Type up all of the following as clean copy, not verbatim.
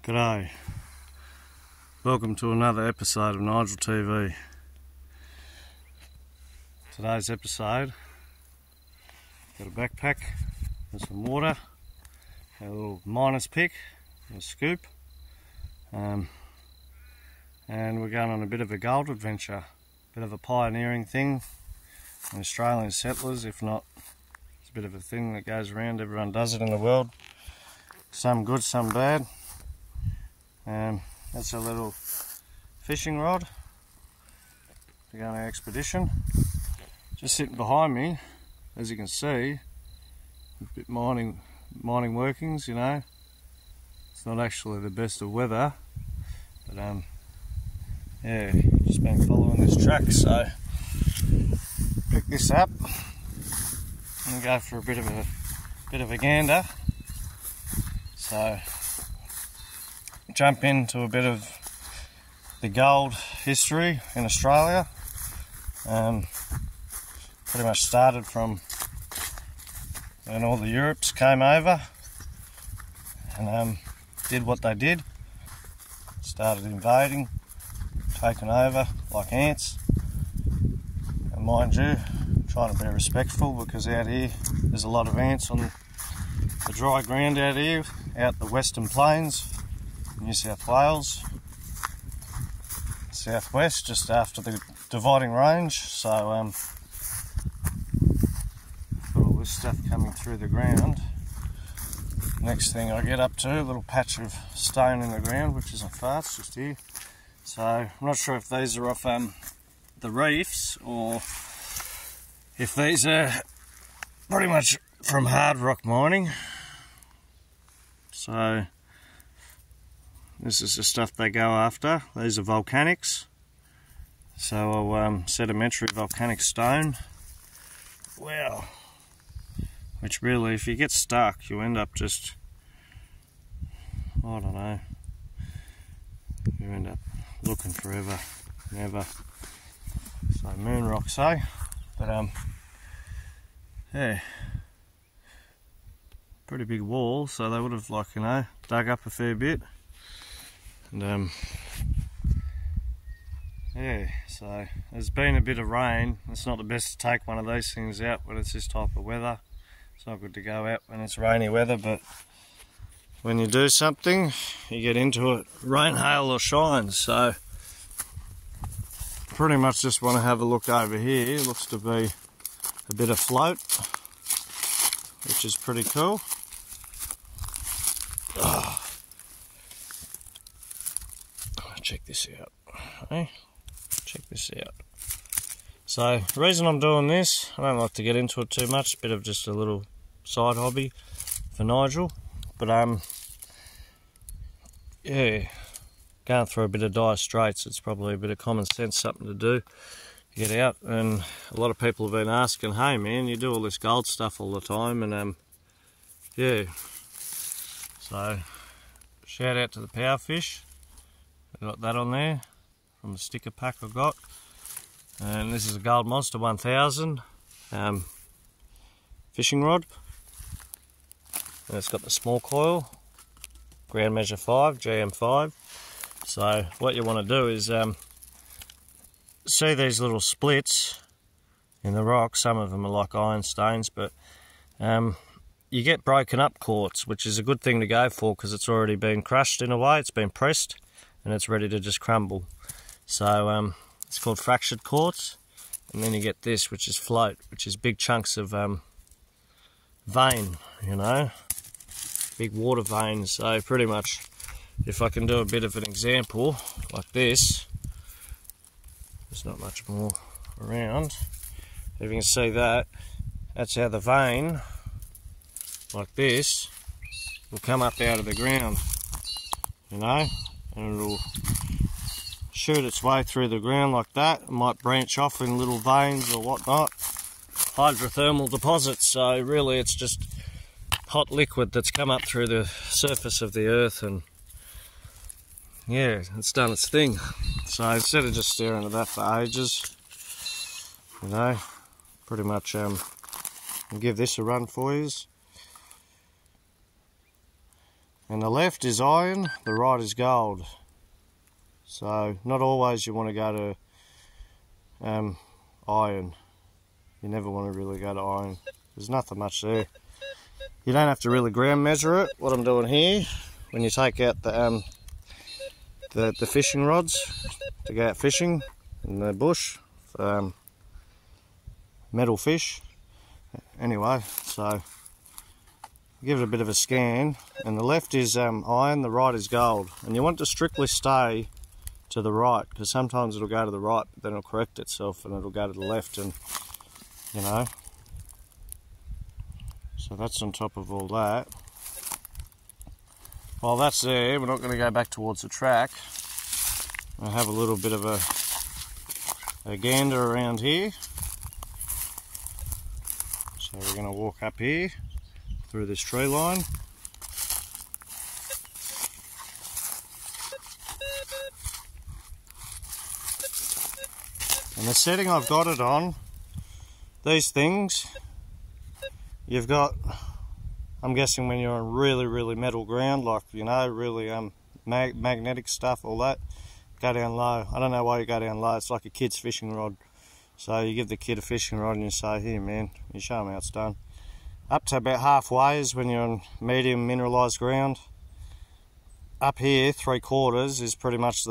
G'day, welcome to another episode of Nigel TV. Today's episode, got a backpack and some water, a little miner's pick, a scoop, and we're going on a bit of a gold adventure, a bit of a pioneering thing in Australian settlers. If not, it's a bit of a thing that goes around, everyone does it in the world, some good, some bad. That's a little fishing rod to go on our expedition. Just sitting behind me, as you can see, a bit mining workings, you know. It's not actually the best of weather, but yeah, just been following this track, so pick this up and go for a bit of a gander. So jump into a bit of the gold history in Australia. Pretty much started from when all the Europes came over and did what they did. Started invading, taking over like ants. And mind you, trying to be respectful, because out here there's a lot of ants on the dry ground out here, out the Western Plains, New South Wales, southwest, just after the dividing range. So got all this stuff coming through the ground. Next thing I get up to, a little patch of stone in the ground, which isn't far, it's just here. So I'm not sure if these are off the reefs or if these are pretty much from hard rock mining. So this is the stuff they go after. These are volcanics. So sedimentary volcanic stone. Well, which really, if you get stuck, you end up just, I don't know, you end up looking forever, never. So moon rocks, eh? But yeah, pretty big wall, so they would have, like, you know, dug up a fair bit. And yeah, so there's been a bit of rain. It's not the best to take one of these things out when it's this type of weather. It's not good to go out when it's rainy weather, but when you do something, you get into it, rain, hail or shine. So pretty much just want to have a look over here. It looks to be a bit of float, which is pretty cool. Oh. Check this out, hey? Check this out. So the reason I'm doing this, I don't like to get into it too much, bit of just a little side hobby for Nigel, but yeah, going through a bit of dire straits, it's probably a bit of common sense, something to do, get out. And a lot of people have been asking, hey man, you do all this gold stuff all the time, and yeah, so shout out to the Powerfish. I got that on there from the sticker pack I got, and this is a Gold Monster 1000 fishing rod, and it's got the small coil, ground measure 5, GM5. So what you want to do is see these little splits in the rock. Some of them are like ironstones, but you get broken up quartz, which is a good thing to go for because it's already been crushed in a way, it's been pressed and it's ready to just crumble. So it's called fractured quartz. And then you get this, which is float, which is big chunks of vein, you know, big water veins. So pretty much, if I can do a bit of an example like this, there's not much more around. If you can see that, that's how the vein, like this, will come up out of the ground, you know, and it'll shoot its way through the ground like that. It might branch off in little veins or whatnot. Hydrothermal deposits, so really it's just hot liquid that's come up through the surface of the earth, and yeah, it's done its thing. So instead of just staring at that for ages, you know, pretty much I'll give this a run for you. And the left is iron, the right is gold. So not always you want to go to iron. You never want to really go to iron. There's nothing much there. You don't have to really ground measure it. What I'm doing here, when you take out the fishing rods to go out fishing in the bush, metal fish. Anyway, so give it a bit of a scan, and the left is iron, the right is gold, and you want to strictly stay to the right, because sometimes it'll go to the right but then it'll correct itself and it'll go to the left, and you know, so that's on top of all that. While that's there, we're not going to go back towards the track. I'll have a little bit of a gander around here. So we're going to walk up here through this tree line. And the setting I've got it on, these things, you've got, I'm guessing when you're on really metal ground, like, you know, really magnetic stuff, all that, go down low. I don't know why you go down low, it's like a kid's fishing rod. So you give the kid a fishing rod and you say, here man, you show them how it's done. Up to about halfway is when you're on medium mineralised ground. Up here, 3/4 is pretty much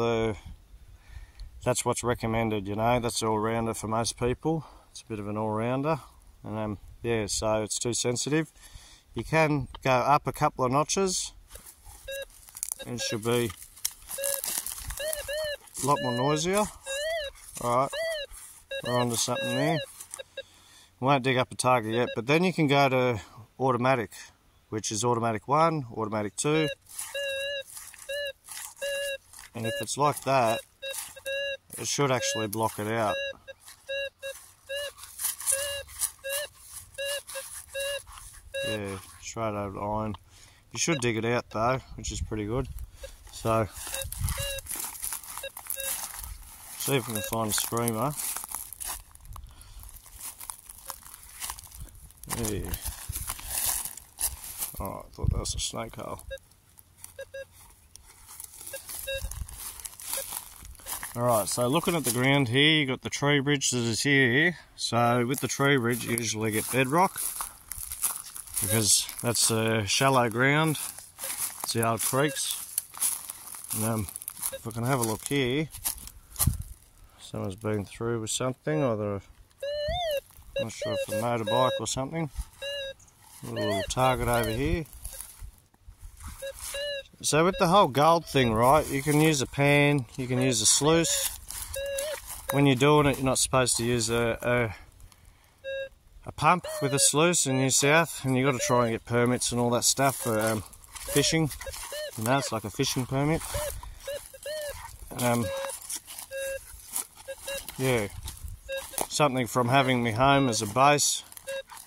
that's what's recommended, you know, that's all-rounder for most people. It's a bit of an all-rounder. And yeah, so it's too sensitive. You can go up a couple of notches. It should be a lot more noisier. Alright, we're onto something there. Won't dig up a target yet, but then you can go to automatic, which is automatic 1, automatic 2. And if it's like that, it should actually block it out. Yeah, straight over the iron. You should dig it out though, which is pretty good. So, see if we can find a screamer. Yeah. Oh, I thought that was a snake hole. Alright, so looking at the ground here, you got the tree bridge that is here. So with the tree bridge you usually get bedrock, because that's shallow ground. It's the old creeks. And if I can have a look here, someone's been through with something, either not sure if a motorbike or something. A little target over here. So with the whole gold thing, right, you can use a pan, you can use a sluice. When you're doing it, you're not supposed to use a pump with a sluice in New South, and you've got to try and get permits and all that stuff for fishing. You know, it's like a fishing permit. Yeah, something from having me home as a base,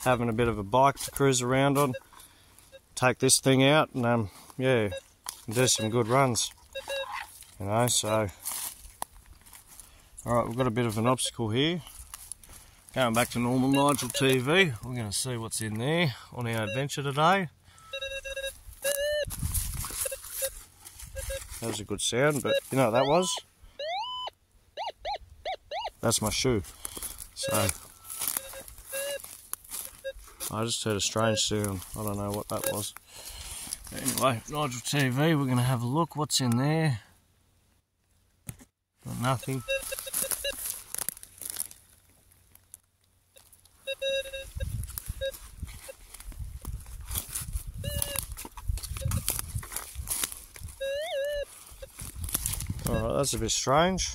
having a bit of a bike to cruise around on, take this thing out and yeah, do some good runs, you know. So alright, we've got a bit of an obstacle here. Going back to normal Nigel TV, we're going to see what's in there on our adventure today. That was a good sound, but you know what that was? That's my shoe. So I just heard a strange sound. I don't know what that was. But anyway, Nigel TV, we're going to have a look. What's in there? Got nothing. Alright, that's a bit strange.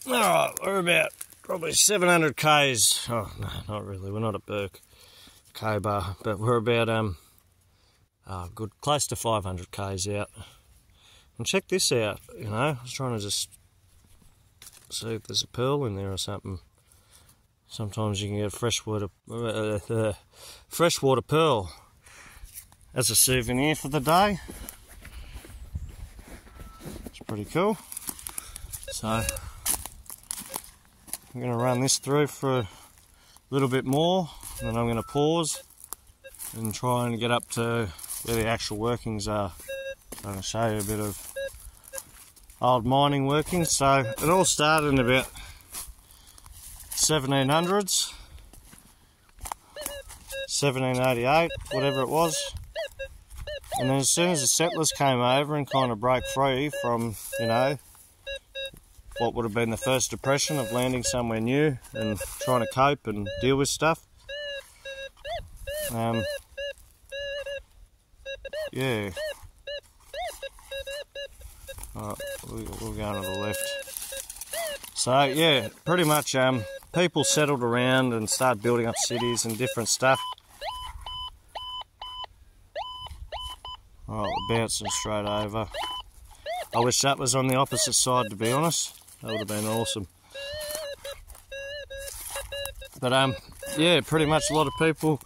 Alright, we're about probably 700 k's. Oh, no, not really. We're not at Burke K-Bar, but we're about good, close to 500 k's out. And check this out, you know. I was trying to just see if there's a pearl in there or something. Sometimes you can get a freshwater pearl as a souvenir for the day. It's pretty cool. So I'm going to run this through for a little bit more, and then I'm going to pause and try and get up to where the actual workings are. I'm going to show you a bit of old mining workings. So it all started in about 1700s, 1788, whatever it was. And then as soon as the settlers came over and kind of broke free from, you know, what would have been the first depression of landing somewhere new and trying to cope and deal with stuff. Yeah. Alright, we're going to the left. So yeah, pretty much people settled around and started building up cities and different stuff. Alright, we're bouncing straight over. I wish that was on the opposite side, to be honest. That would have been awesome. But yeah, pretty much a lot of people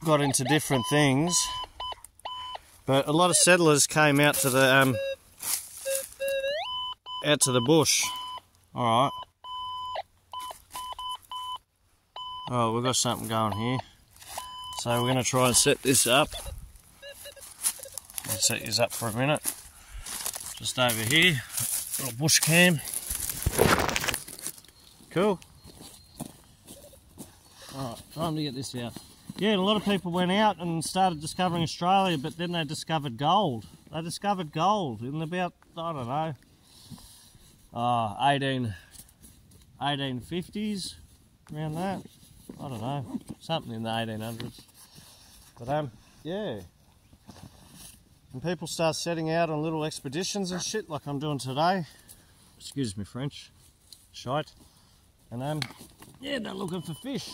got into different things. But a lot of settlers came out to the bush. Alright. Oh, we've got something going here. So we're going to try and set this up. Let's set this up for a minute. Just over here, little bush cam. Cool. Alright, time to get this out. Yeah, a lot of people went out and started discovering Australia, but then they discovered gold. They discovered gold in about, I don't know, 1850s, around that. I don't know, something in the 1800s. But yeah. And people start setting out on little expeditions and shit like I'm doing today. Excuse me French. Shite. And yeah, they're looking for fish.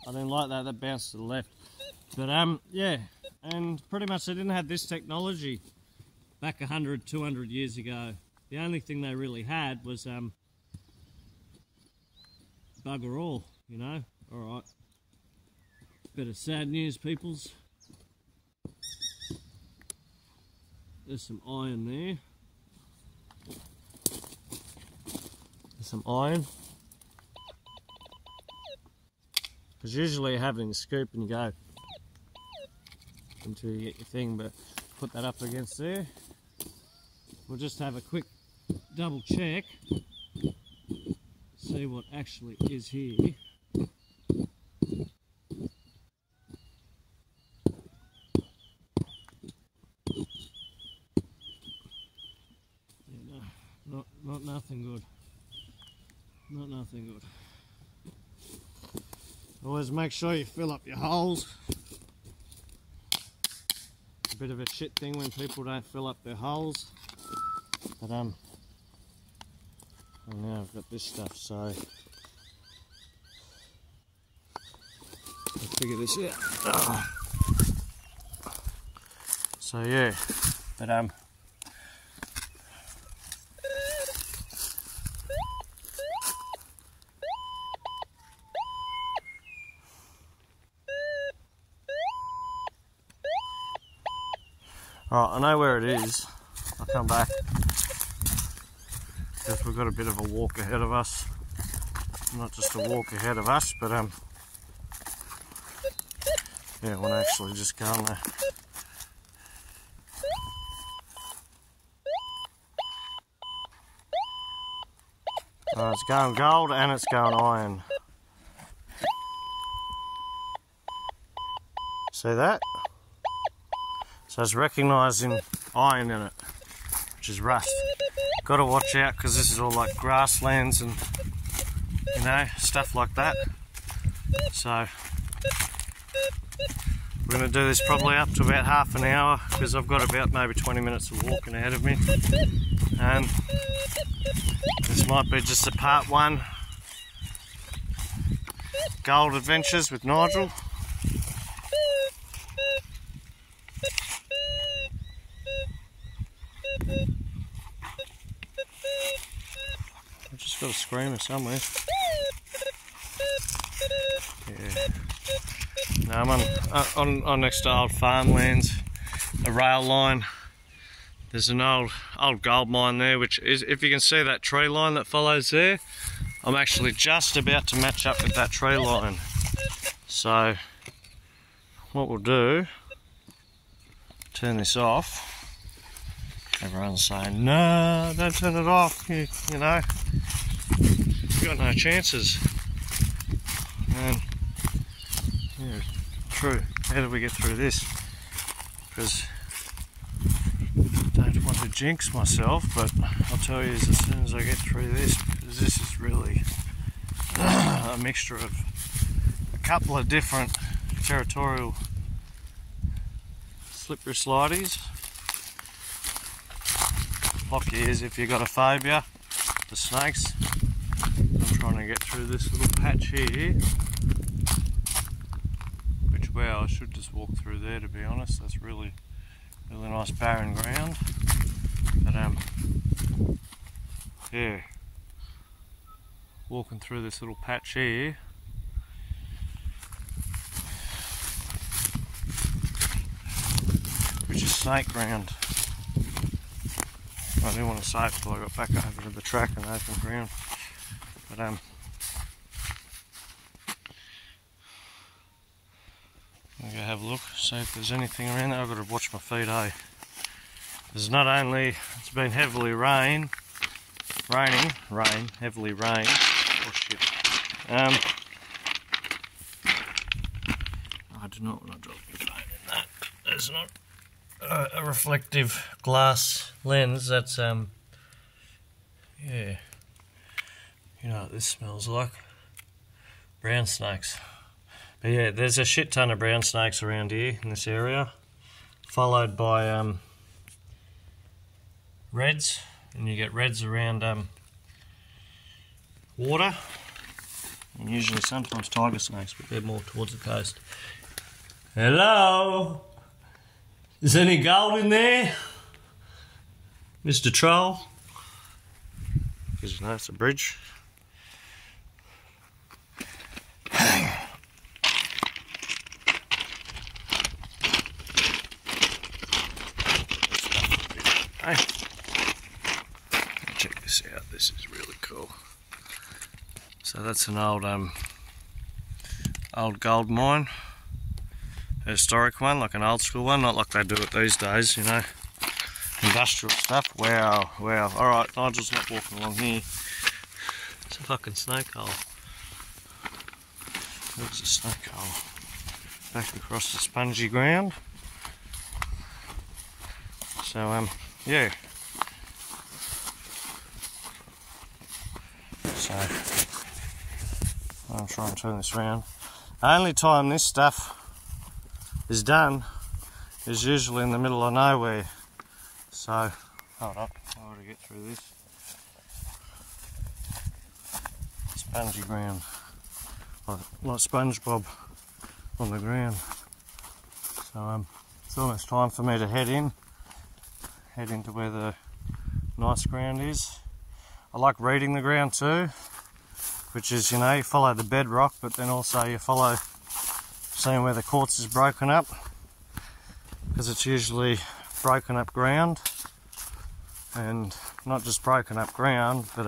I didn't like that, that bounced to the left. But yeah, and pretty much they didn't have this technology back 100, 200 years ago. The only thing they really had was bugger all, you know. Alright. Bit of sad news, peoples. There's some iron there. There's some iron. Because usually you have it in the scoop and you go until you get your thing, but put that up against there. We'll just have a quick double check, see what actually is here. Yeah, no, not nothing good. Not nothing good. Always make sure you fill up your holes. A bit of a shit thing when people don't fill up their holes. But and now I've got this stuff, so I'll figure this out. Oh. So yeah, but alright, I know where it is. I'll come back. Because we've got a bit of a walk ahead of us. Not just a walk ahead of us, but yeah, I want to actually just go on there. It's going gold and it's going iron. See that? So it's recognising iron in it, which is rust. Got to watch out because this is all like grasslands and, you know, stuff like that. So we're going to do this probably up to about half an hour because I've got about maybe 20 minutes of walking ahead of me. And this might be just a part one. Gold adventures with Nigel. I've just got a screamer somewhere. Yeah. No, I'm on next to old farmlands, a rail line. There's an old gold mine there, which is, if you can see that tree line that follows there, I'm actually just about to match up with that tree line. So what we'll do, turn this off. Everyone's saying, no, don't turn it off, you know, you've got no chances. And yeah, true. How do we get through this? Because I don't want to jinx myself, but I'll tell you as soon as I get through this, because this is really a mixture of a couple of different territorial slippery slides. Lucky is if you've got a phobia for snakes. I'm trying to get through this little patch here, which, well, I should just walk through there, to be honest. That's really nice barren ground. But yeah, walking through this little patch here, which is snake ground. I didn't want to say it till I got back over to the track and open ground. But I'm gonna go have a look, see if there's anything around there. I've got to watch my feet, eh? There's not only, it's been heavily heavily rain. Oh shit. I do not want to drop my phone in that. There's not a reflective glass lens. That's yeah, you know what this smells like? Brown snakes. But yeah, there's a shit ton of brown snakes around here in this area, followed by reds, and you get reds around water, and usually sometimes tiger snakes, but they're more towards the coast. Hello? Is any gold in there? Mr. Troll? Because you know it's a bridge. Hey, check this out. This is really cool. So that's an old gold mine. A historic one, like an old school one, not like they do it these days, you know. Industrial stuff. Wow, wow. Alright, Nigel's not walking along here. It's a fucking snake hole. Looks a snake hole. Back across the spongy ground. So, yeah. So, I'll try and turn this around. The only time this stuff is done is usually in the middle of nowhere. So, hold up, I want to get through this. Spongy ground, like SpongeBob on the ground. So it's almost time for me to head into where the nice ground is. I like reading the ground too, which is, you know, you follow the bedrock, but then also you follow seeing where the quartz is broken up, because it's usually broken up ground, and not just broken up ground, but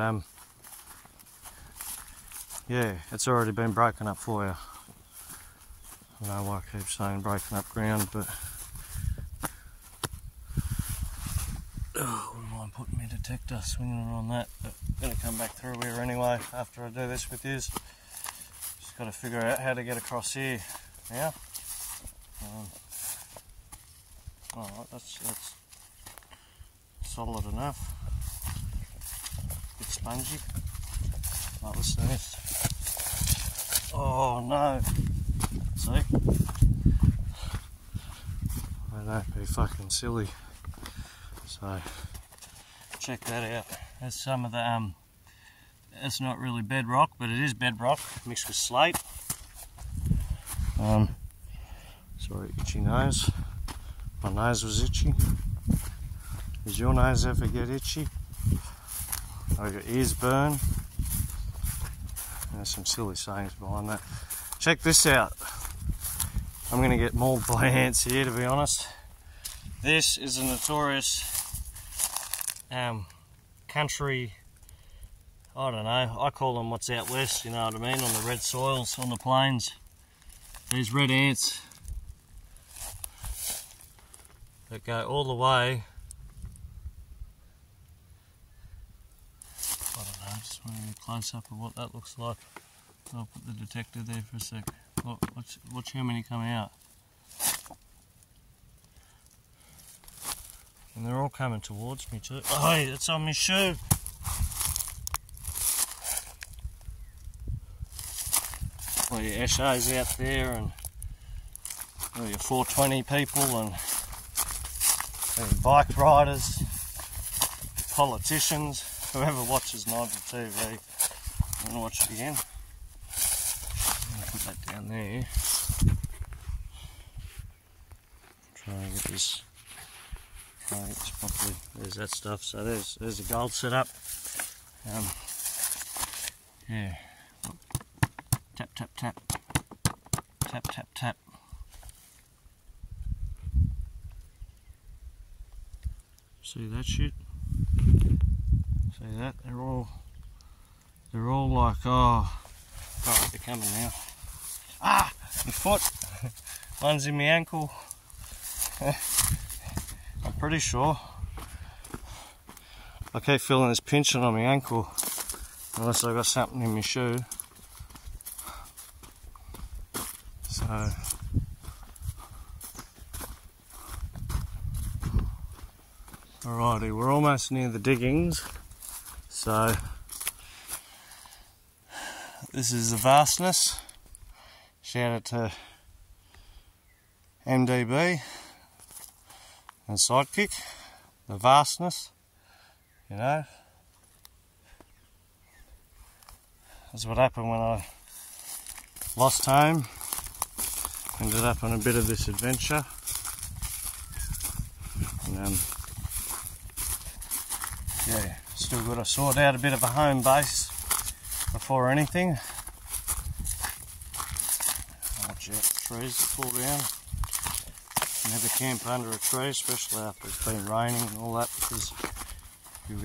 yeah, it's already been broken up for you. I don't know why I keep saying broken up ground, but wouldn't mind putting my detector swinging on that, but I'm going to come back through here anyway after I do this with you. Just got to figure out how to get across here. Yeah. Alright, that's solid enough. Bit spongy. Right, listen to this. Oh no. See? I don't be fucking silly. So check that out. There's some of the it's not really bedrock, but it is bedrock mixed with slate. Sorry, itchy nose. My nose was itchy. Does your nose ever get itchy? Oh, your ears burn. There's some silly sayings behind that. Check this out. I'm going to get mauled by ants here, to be honest. This is a notorious country I don't know, I call them what's out west, you know what I mean, on the red soils, on the plains. These red ants that go all the way. I don't know, just want to get a close up of what that looks like. I'll put the detector there for a sec. Watch how many come out. And they're all coming towards me too. Oh, hey, it's on my shoe. Well, your Eshays out there, and well, your 420 people, and bike riders, politicians, whoever watches Nigel TV. I'm going to watch it again. I'm going to put that down there. Try and get this properly. There's that stuff. So there's a gold setup. Yeah. Tap, tap, tap. Tap, tap, tap. See that shit? See that? They're all like, oh, right, they're coming now. Ah, my foot. One's in my ankle. I'm pretty sure. I keep feeling this pinching on my ankle, unless I got something in my shoe. So, alrighty, we're almost near the diggings. So, this is the vastness. Shout out to MDB and Sidekick. The vastness, you know. That's what happened when I lost home. Ended up on a bit of this adventure. And yeah, still got to sort out a bit of a home base before anything. Watch out for trees that fall down. Never camp under a tree, especially after it's been raining and all that, because you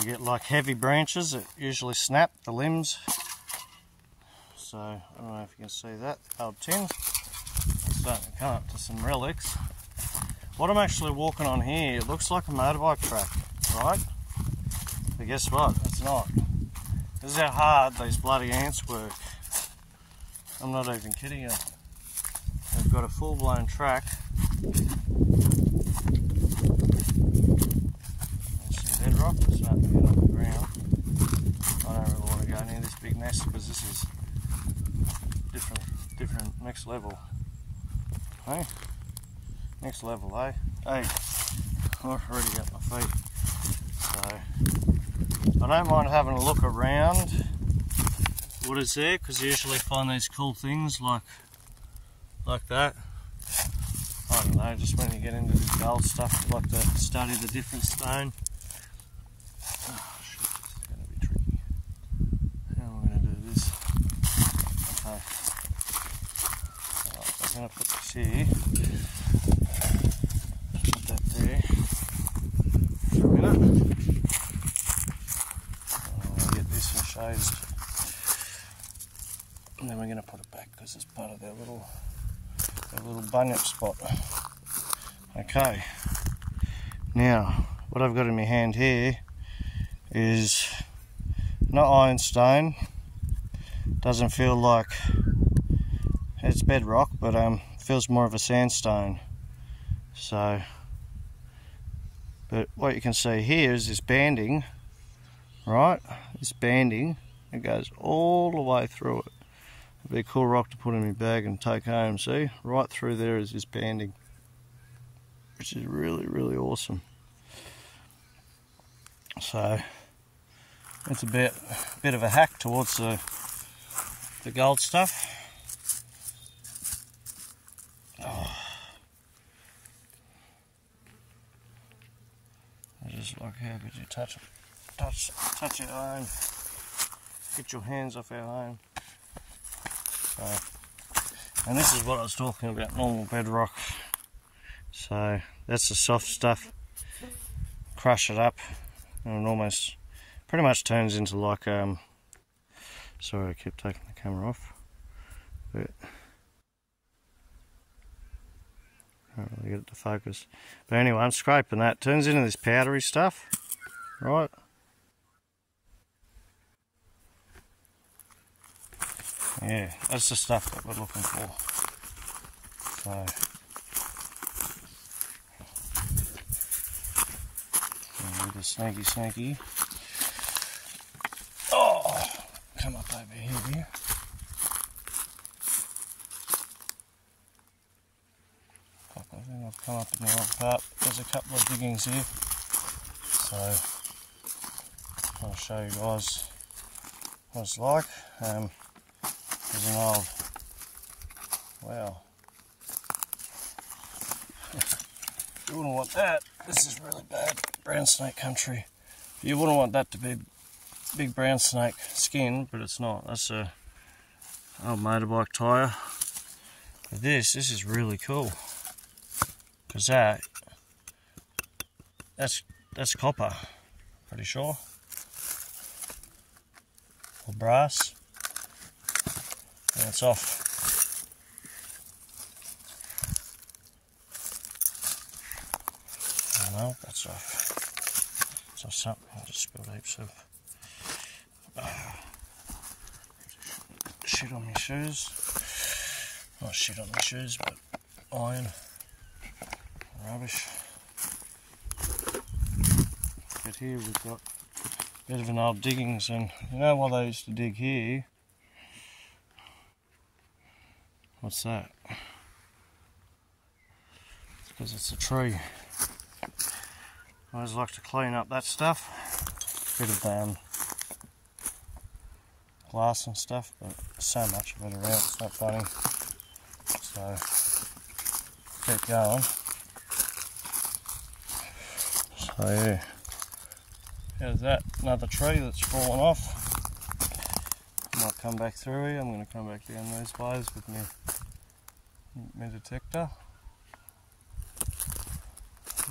get like heavy branches that usually snap the limbs. So I don't know if you can see that, the old tin. Starting to come up to some relics. What I'm actually walking on here, it looks like a motorbike track, right? But guess what? It's not. This is how hard these bloody ants work. I'm not even kidding you. They've got a full-blown track. See bedrock, it's starting to get on the ground. I don't really want to go near this big nest because this is different, next level. Hey? Next level, eh? Hey, I've already got my feet. So, I don't mind having a look around what is there, because you usually find these cool things like that. I don't know, just when you get into this gold stuff, you like to study the different stone. Oh shit, this is going to be tricky. How am I going to do this? Okay. Alright, so I'm going to put this here. Put that there. For a minute. I'll get this in shades. And then we're going to put it back because it's part of their little bunyip spot. Okay, now what I've got in my hand here is not ironstone. Doesn't feel like it's bedrock, but feels more of a sandstone. So, but what you can see here is this banding, right? This banding, it goes all the way through it. It'd be a cool rock to put in my bag and take home. See, right through there is this banding, which is really, really awesome. So it's a bit of a hack towards the gold stuff. Oh. I just like, how could you touch our home? Get your hands off our home. So, and this is what I was talking about, normal bedrock. So that's the soft stuff. Crush it up and almost pretty much turns into like sorry, I keep taking the camera off, but can't really get it to focus. But anyway, I'm scraping that. Turns into this powdery stuff, right? Yeah, that's the stuff that we're looking for. So, with the snaky. Oh, come up over here. I think I've come up in the wrong part. There's a couple of diggings here, so I'll show you guys what it's like. There's an old, wow. You wouldn't want that. This is really bad brown snake country. You wouldn't want that to be big brown snake skin, but it's not. That's a old motorbike tyre. But this is really cool, because that's copper, pretty sure, or brass, and it's off. No, that's off. So something, I just spilled heaps of shit on my shoes. Not shit on my shoes, but iron, rubbish. But here we've got a bit of an old diggings, and you know why they used to dig here? What's that? It's because it's a tree. I always like to clean up that stuff. Bit of glass and stuff, but so much of it around, it's not funny. So, keep going. So yeah, there's that, another tree that's fallen off. Might come back through here. I'm going to come back down these ways with my detector.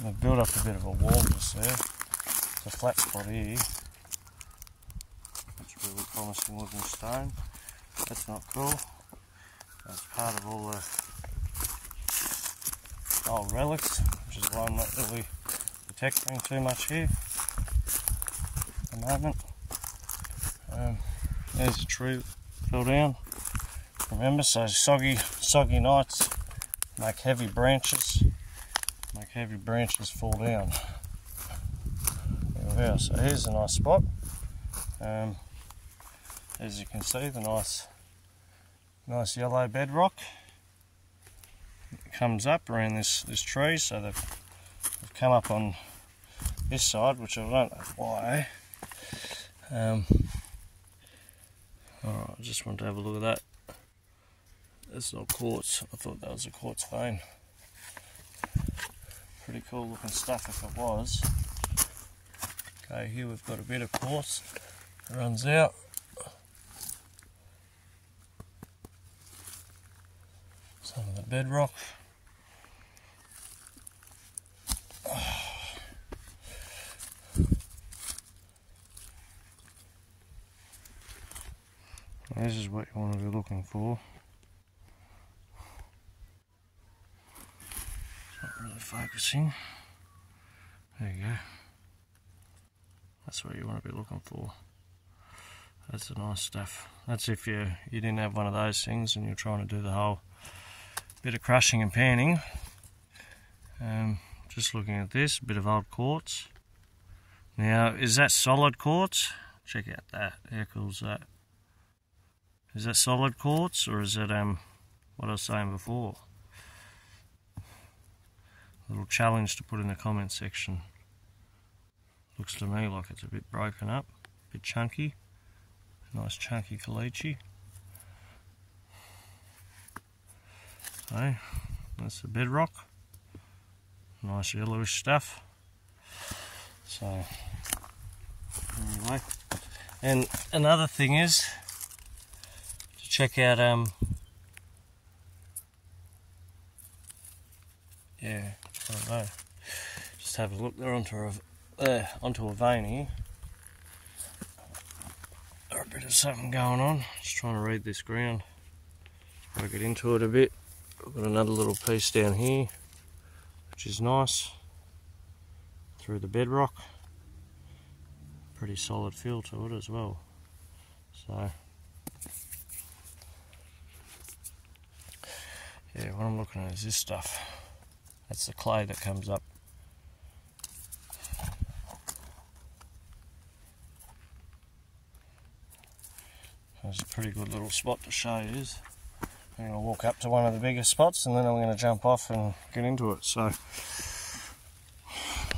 I've built up a bit of a wall just there. It's a flat spot here. That's a really promising looking stone. That's not cool. That's part of all the old relics, which is why I'm not really detecting too much here at the moment. There's a tree that fell down. Remember, so soggy nights make heavy branches. Heavy branches fall down. There we are. So here's a nice spot. As you can see, the nice yellow bedrock. It comes up around this tree, so they've come up on this side, which I don't know why. Alright, I just want to have a look at that. That's not quartz. I thought that was a quartz vein. Pretty cool looking stuff if it was. Okay, here we've got a bit of quartz. It runs out. Some of the bedrock. This is what you want to be looking for. Really focusing. There you go. That's what you want to be looking for. That's the nice stuff. That's if you didn't have one of those things and you're trying to do the whole bit of crushing and panning. Just looking at this, a bit of old quartz. Now, is that solid quartz? Check out that. How cool is that? Is that solid quartz, or is it what I was saying before? Little challenge to put in the comment section. Looks to me like it's a bit broken up, a bit chunky. Nice chunky caliche. So that's the bedrock. Nice yellowish stuff. So anyway, and another thing is to check out yeah, I don't know. Just have a look there onto a vein here. bit of something going on. Just trying to read this ground. I'll get into it a bit. I've got another little piece down here, which is nice, through the bedrock. Pretty solid feel to it as well. So, yeah, what I'm looking at is this stuff. That's the clay that comes up. It's a pretty good little spot to show you. I'm going to walk up to one of the bigger spots and then I'm going to jump off and get into it. So,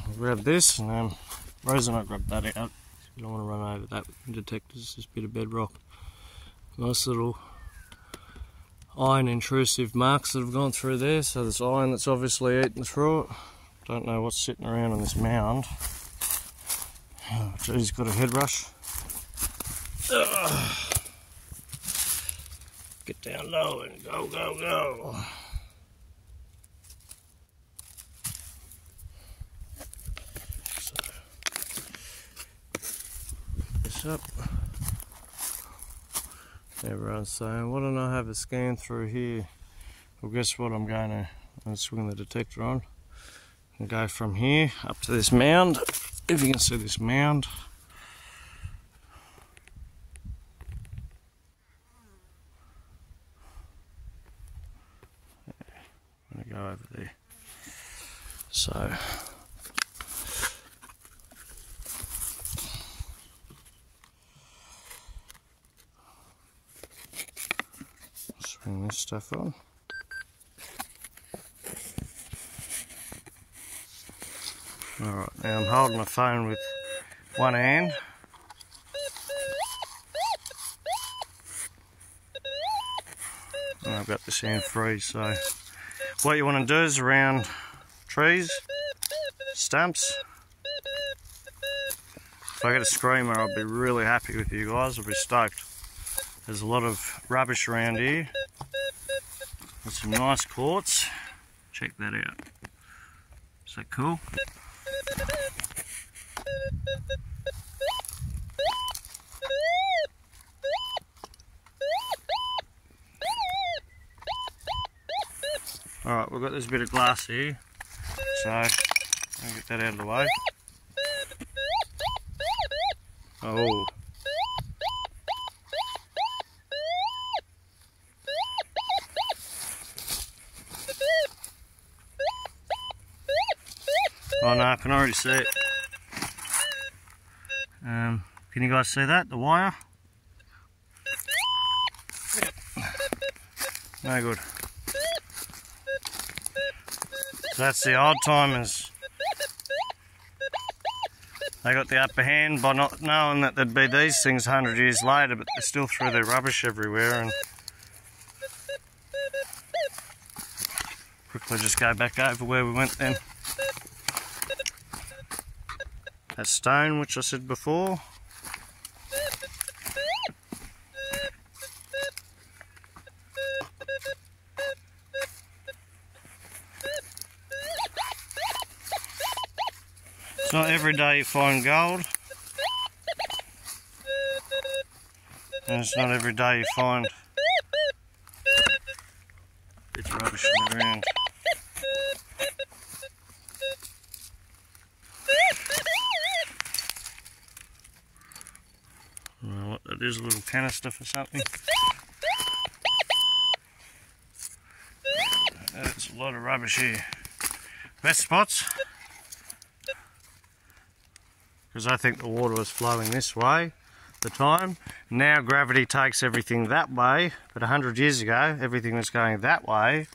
I'll grab this and Rose and I grab that out. We don't want to run over that with the detectors, this bit of bedrock. Nice little iron intrusive marks that have gone through there, so there's iron that's obviously eaten through it. Don't know what's sitting around on this mound. Oh, geez, got a head rush. Ugh. Get down low and go, go, go. So, this up. Everyone's saying, why don't I have a scan through here? Well, guess what? I'm going to swing the detector on and go from here up to this mound. If you can see this mound. I'm going to go over there. So, swing this stuff on. Alright, now I'm holding the phone with one hand. And I've got this hand free, so what you want to do is around trees, stumps. If I get a screamer, I'll be really happy with you guys, I'll be stoked. There's a lot of rubbish around here. There's some nice quartz. Check that out. Is that cool? Alright, we've got this bit of glass here, so I'll get that out of the way. Oh. Oh no, I can already see it. Can you guys see that? The wire? No good. So that's the old timers. They got the upper hand by not knowing that there'd be these things 100 years later, but they still threw their rubbish everywhere and quickly just go back over where we went then. That stone, which I said before. It's not every day you find gold. And it's not every day you find bits of rubbish in the ground. There's a little canister for something. There's a lot of rubbish here. Best spots, because I think the water was flowing this way at the time. Now gravity takes everything that way, but 100 years ago everything was going that way.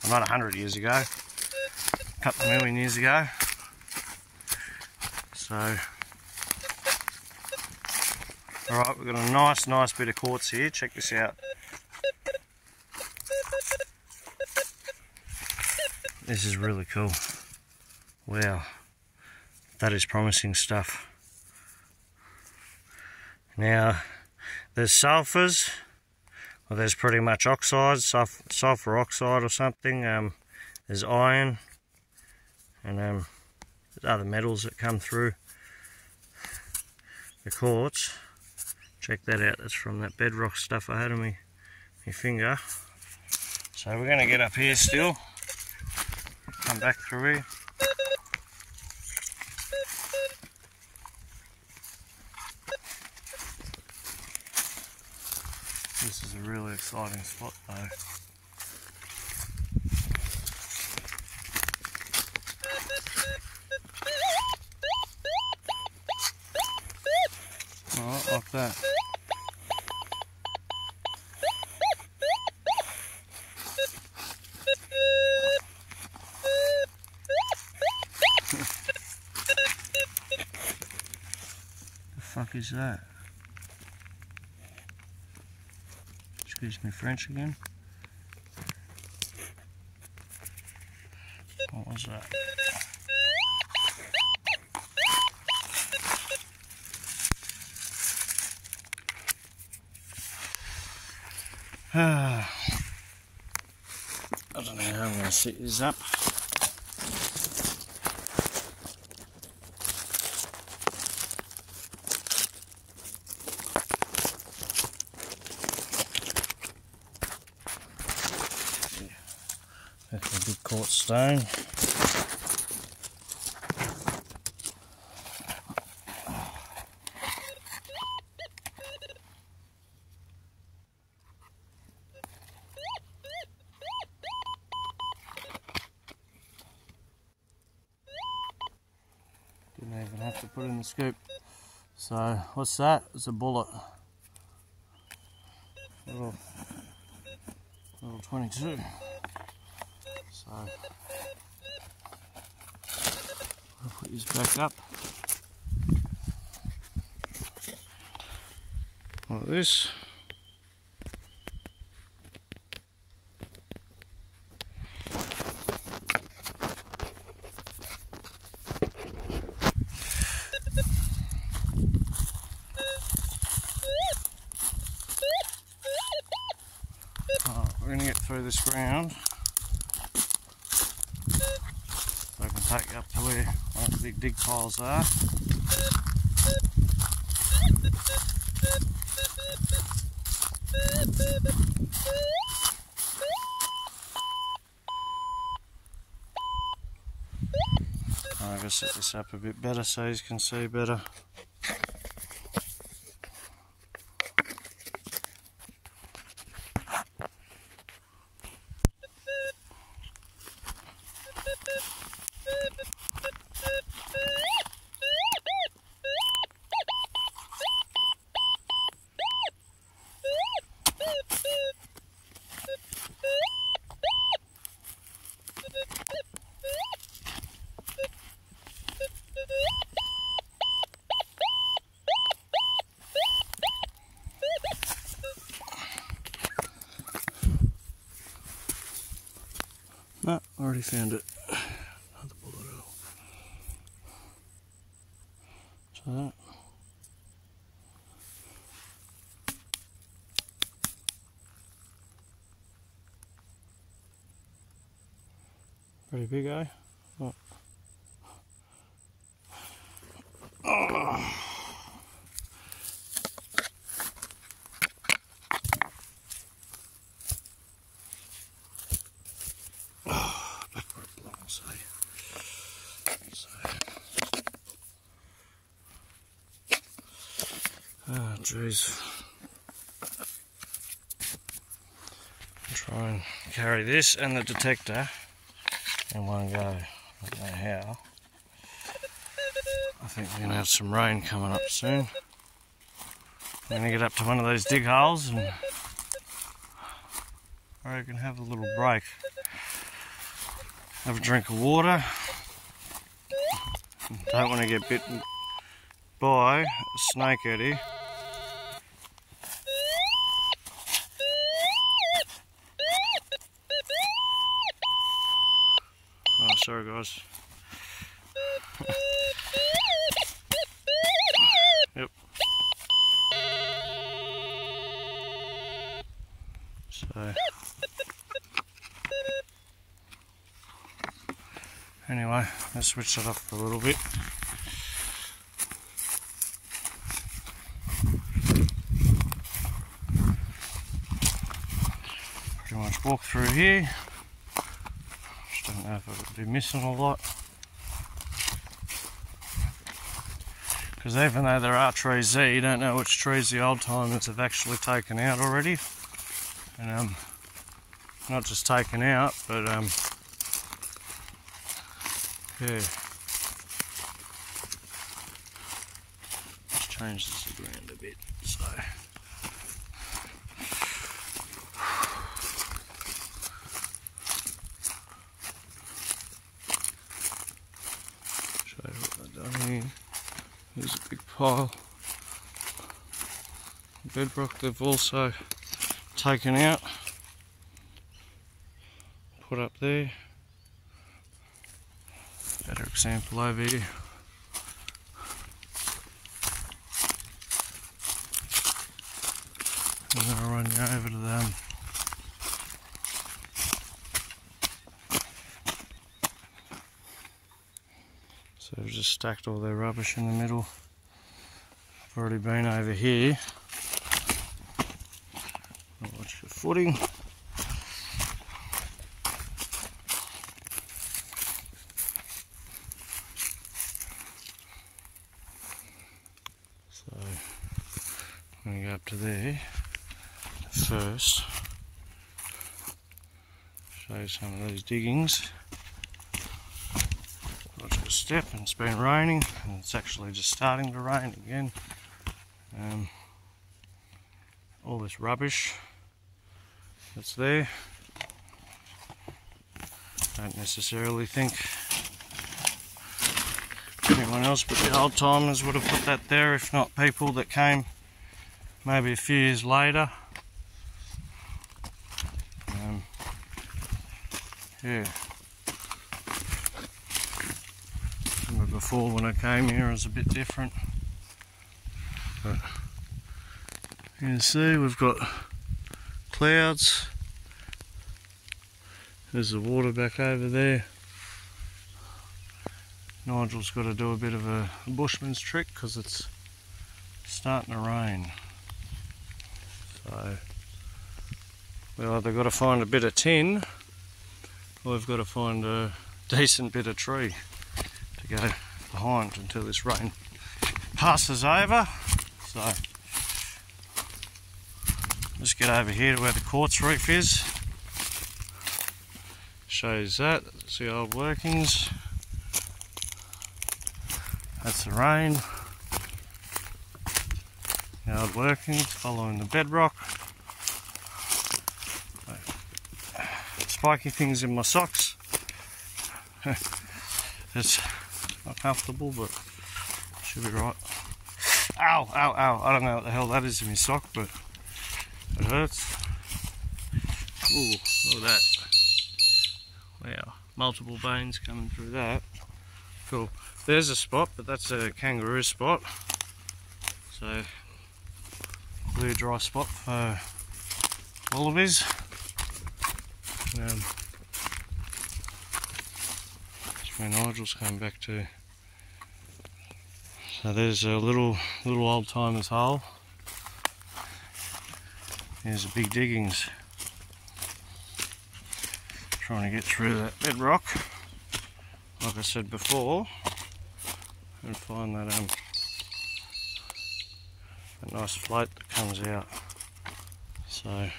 Well, not 100 years ago, a couple of million years ago. So, alright, we've got a nice bit of quartz here. Check this out. This is really cool. Wow, that is promising stuff. Now, there's sulphurs, well, there's pretty much oxides, sulphur oxide or something. There's iron, and there's other metals that come through the quartz. Check that out, that's from that bedrock stuff I had on my finger. So we're going to get up here still, come back through here. This is a really exciting spot though. Alright, like that. The fuck is that? Excuse me French again. What was that? I don't know how I'm going to set this up. That's a big quartz stone. Didn't even have to put in the scoop. So what's that? It's a bullet. Little 22. So I'll put this back up like this. We're going to get through this ground so I can take it up to where one of the big dig piles are. I'm going to set this up a bit better so you can see better. No, already found it. Another bullet hole. So that. Pretty big, eh? Oh. Oh. Oh jeez. Try and carry this and the detector in one go. I don't know how. I think we're going to have some rain coming up soon. I'm going to get up to one of those dig holes and I reckon have a little break. Have a drink of water. Don't want to get bitten by a snake eddy. Oh, sorry guys. Yep. So anyway, let's switch it off for a little bit. too much walk through here. Just don't know if I would be missing a lot. Because even though there are trees there, you don't know which trees the old timers have actually taken out already. And not just taken out, but yeah. Let's change this around a bit. So show you what I've done here. There's a big pile of bedrock they've also taken out, put up there. Better example over here. I'm going to run you over to them. So I've just stacked all their rubbish in the middle. I've already been over here. Watch your footing. So I'm going to go up to there first. Show you some of those diggings. Watch your step, and it's been raining, and it's actually just starting to rain again. All this rubbish that's there, don't necessarily think anyone else but the old timers would have put that there, if not people that came maybe a few years later. Yeah. Remember before when I came here it was a bit different. But you can see we've got clouds. There's the water back over there. Nigel's got to do a bit of a bushman's trick because it's starting to rain. So we've either got to find a bit of tin, or we've got to find a decent bit of tree to go behind until this rain passes over. So just get over here to where the quartz reef is. Shows that. That's the old workings. That's the rain. The old workings following the bedrock. Spiky things in my socks. It's not comfortable, but should be right. Ow, ow, ow. I don't know what the hell that is in my sock, but it hurts. Ooh, look at that. Wow, multiple veins coming through that. Cool. There's a spot, but that's a kangaroo spot. So, clear dry spot for wallabies. That's where Nigel's coming back to. So there's a little old timer's hole. There's the big diggings. Trying to get through that bedrock, like I said before, and find that that nice float that comes out. So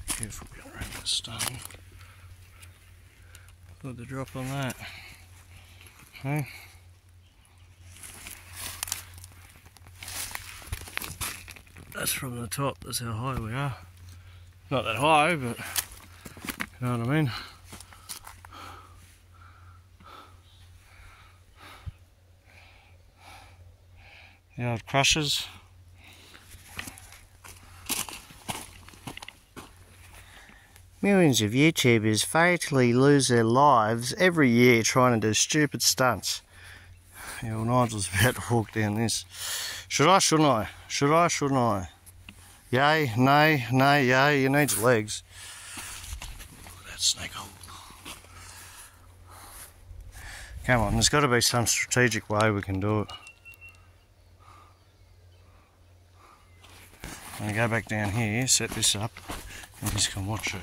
careful getting around that stone. Put the drop on that. Okay. That's from the top, that's how high we are. Not that high, but you know what I mean. The old crushers. Millions of YouTubers fatally lose their lives every year trying to do stupid stunts. Yeah, well, Nigel's about to walk down this. Should I, shouldn't I? Should I, shouldn't I? Yay, nay, nay, yay, he needs legs. Look at that snake hole. Come on, there's got to be some strategic way we can do it. I'm going to go back down here, set this up, and just can watch it.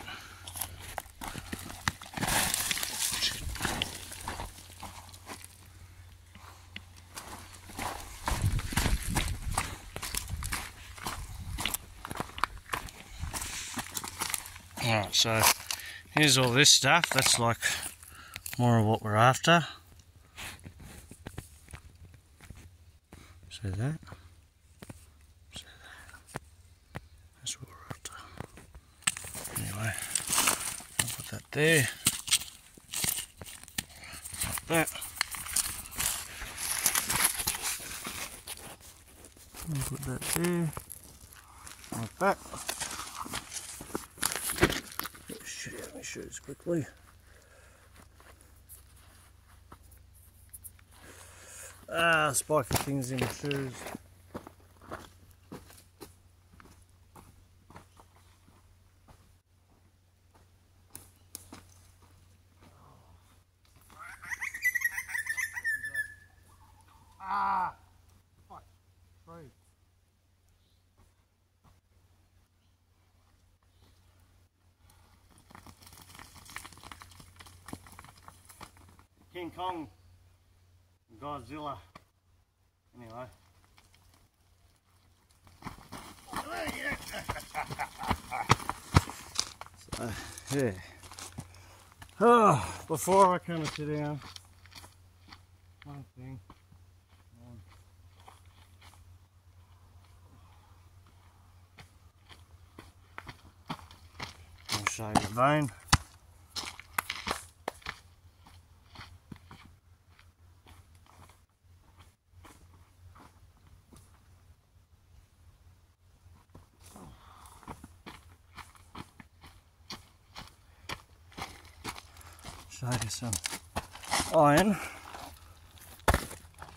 Alright, so here's all this stuff. That's like more of what we're after. See that? See that? That's what we're after. Anyway, I'll put that there. Like that. I'll put that there. Like that. Let me shoot this quickly. Spiky things in my shoes. Fuck. Right. King Kong, Godzilla. Anyway. So, yeah. Oh, before I kind of sit down, one thing. I'll show you the vein. Show you some iron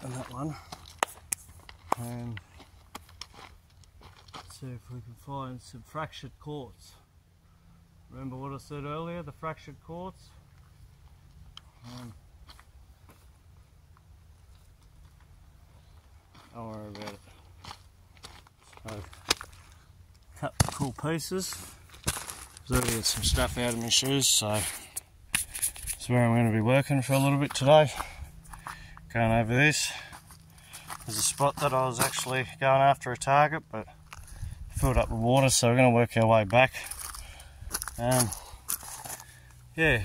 in that one, and see if we can find some fractured quartz. Remember what I said earlier, the fractured quartz? Don't worry about it. So, cut the cool pieces. I've already got some stuff out of my shoes, so that's where I'm going to be working for a little bit today. Going over this. There's a spot that I was actually going after a target, but filled up with water, so we're going to work our way back. Yeah,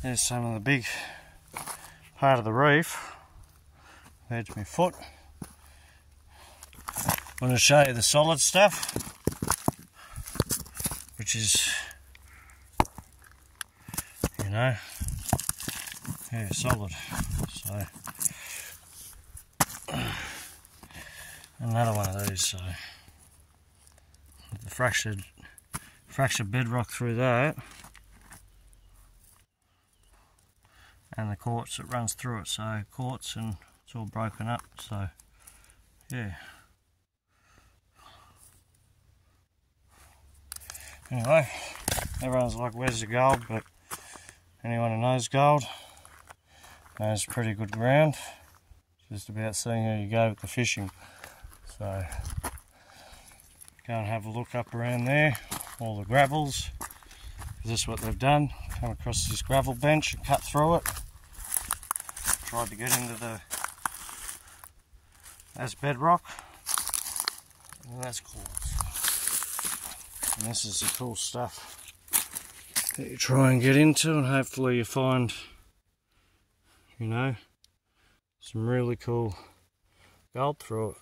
there's some of the big part of the reef. There's my foot. I'm going to show you the solid stuff, which is, you know, yeah, solid. So another one of these. So the fractured bedrock through that, and the quartz that runs through it. So quartz, and it's all broken up. So yeah. Anyway, everyone's like, where's the gold? But anyone who knows gold knows pretty good ground. It's just about seeing how you go with the fishing. So go and have a look up around there, all the gravels. This is what they've done. Come across this gravel bench and cut through it. Tried to get into the that's bedrock, and that's quartz. And this is the cool stuff that you try and get into, and hopefully you find, you know, some really cool gold through it.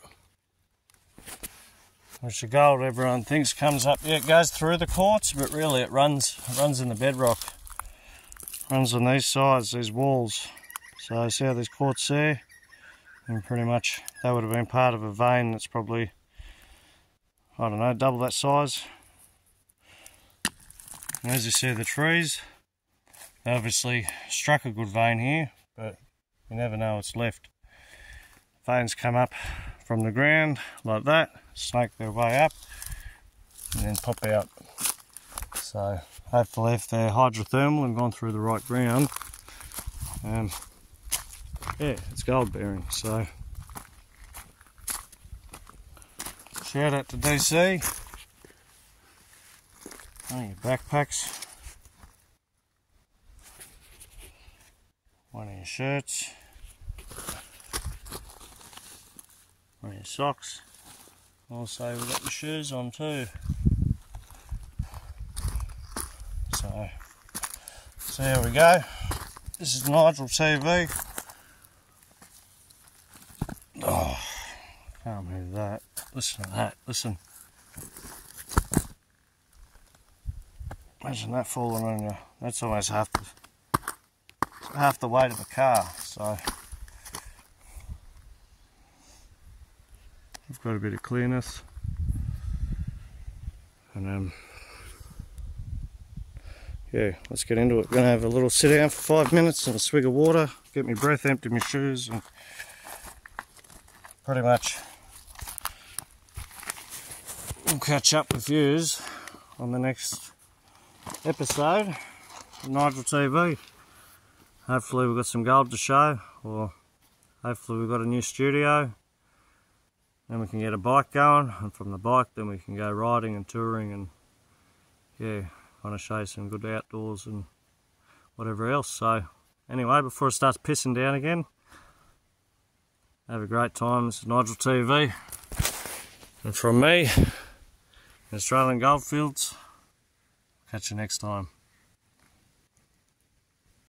Which the gold everyone thinks comes up, yeah, it goes through the quartz, but really it runs in the bedrock. Runs on these sides, these walls. So see how there's quartz there? And pretty much that would have been part of a vein that's probably, I don't know, double that size. And as you see the trees, they obviously struck a good vein here, but you never know what's left. Veins come up from the ground like that, snake their way up, and then pop out. So hopefully if they're hydrothermal and gone through the right ground, yeah, it's gold bearing. So shout out to DC. Oh, your backpacks, one of your shirts, one of your socks. Also, we've got the shoes on too. So here we go. This is Nigel TV. Oh, can't move that. Listen to that. Listen. Imagine that falling on you. That's almost half the weight of the car. So we've got a bit of clearness, and yeah, let's get into it. We're going to have a little sit down for 5 minutes and a swig of water, get my breath, empty my shoes, and pretty much we'll catch up with yous on the next episode of Nigel TV. Hopefully we've got some gold to show, or hopefully we've got a new studio. Then we can get a bike going, and from the bike then we can go riding and touring, and yeah, want to show you some good outdoors and whatever else. So anyway, before it starts pissing down again, have a great time. This is Nigel TV, and from me, Australian Goldfields, catch you next time.